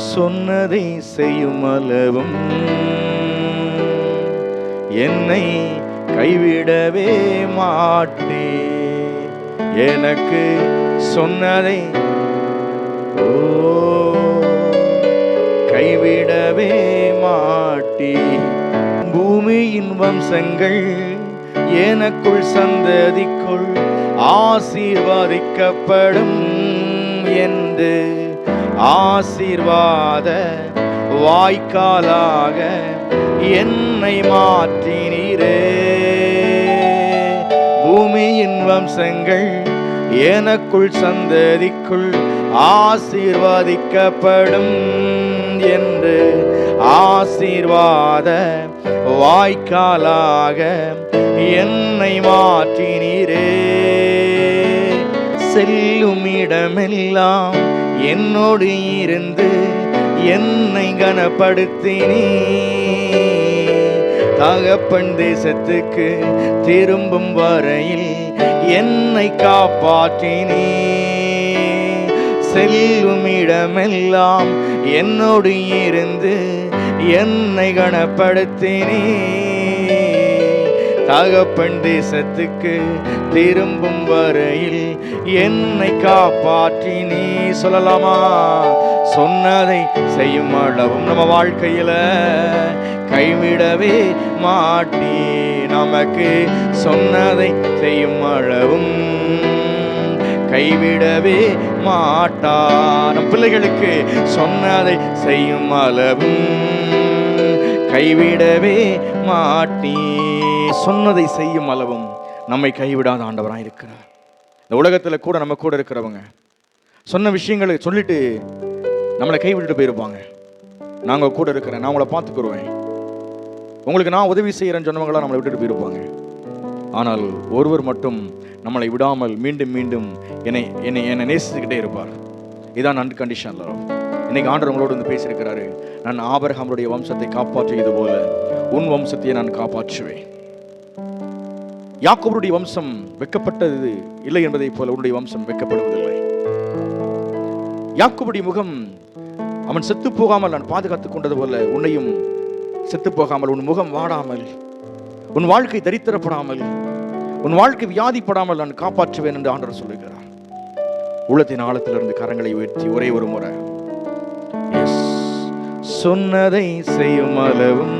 சொன்னதை செய்யும் அளவும் என்னை கைவிடவே மாட்டே. எனக்கு சொன்னதை கைவிடவே மாட்டே. பூமியின் வம்சங்கள் எனக்குள் சந்ததிக்குள் ஆசீர்வதிக்கப்படும் என்று ஆசீர்வாத வாய்க்காலாக என்னை மாற்றினீரே. பூமியின் வம்சங்கள் எனக்குள் சந்ததிக்குள் ஆசீர்வதிக்கப்படும் என்று ஆசீர்வாத வாய்க்காலாக என்னை மாற்றினீரே. செல்லும் இடமெல்லாம் என்னோடு இருந்து என்னை கனப்படுத்தினீ. தகப்பன் தேசத்துக்கு திரும்பும் வரையில் என்னை காப்பாற்றினீ. செல்லும் இடமெல்லாம் என்னோடு இருந்து என்னை கனப்படுத்தினீ. தகப்பன் தேசத்துக்கு திரும்பும் வரையில் என்னை காப்பாற்றினீ. சொல்லலாமா? சொன்னதை செய்யும் அளவும் நம்ம வாழ்க்கையில கைவிடவே மாட்டீ. நமக்கு சொன்னதை செய்யும் அளவும் கைவிடவே மாட்டா. நம் பிள்ளைகளுக்கு சொன்னதை செய்யும் அளவும் கைவிடவே மாட்டீ. சொன்னதை செய்யும் அளவும் நம்மை கைவிடாத ஆண்டவராக இருக்கிறார். இந்த உலகத்தில் கூட நம்ம கூட இருக்கிறவங்க சொன்ன விஷயங்களை சொல்லிட்டு நம்மளை கைவிட்டுட்டு போயிருப்பாங்க. நாங்கள் கூட இருக்கிறேன், நான் உங்களை பார்த்துக்குருவேன், உங்களுக்கு நான் உதவி செய்கிறேன்னு சொன்னவங்களாம் நம்மளை விட்டுட்டு போயிருப்பாங்க. ஆனால் ஒருவர் மட்டும் நம்மளை விடாமல் மீண்டும் மீண்டும் என்னை நேசித்துக்கிட்டே இருப்பார். இதான் அன்கண்டிஷனல் லவ். இன்னைக்கு ஆண்டவர் உங்களோடு வந்து பேசியிருக்கிறாரு. நான் ஆபிரகாமுடைய வம்சத்தை காப்பாற்றியது போல உன் வம்சத்தையே நான் காப்பாற்றுவேன். யாக்கோபுடைய வம்சம் வெட்கப்பட்டது இல்லை என்பதை போல உன்னுடைய வம்சம் வெட்கப்படுவதில்லை. யாக்கோபுடைய முகம் அவன் செத்து போகாமல் நான் பாதுகாத்துக் கொண்டது போல உன்னையும் செத்து போகாமல், உன் முகம் வாடாமல், உன் வாழ்க்கை தரித்திரப்படாமல், உன் வாழ்க்கை வியாதிப்படாமல் நான் காப்பாற்றுவேன் என்று ஆண்டவர் சொல்லுகிறார். உள்ளத்தின் ஆழத்திலிருந்து கரங்களை உயர்த்தி ஒரே ஒரு முறை சொன்னதை செய்யும் அளவும்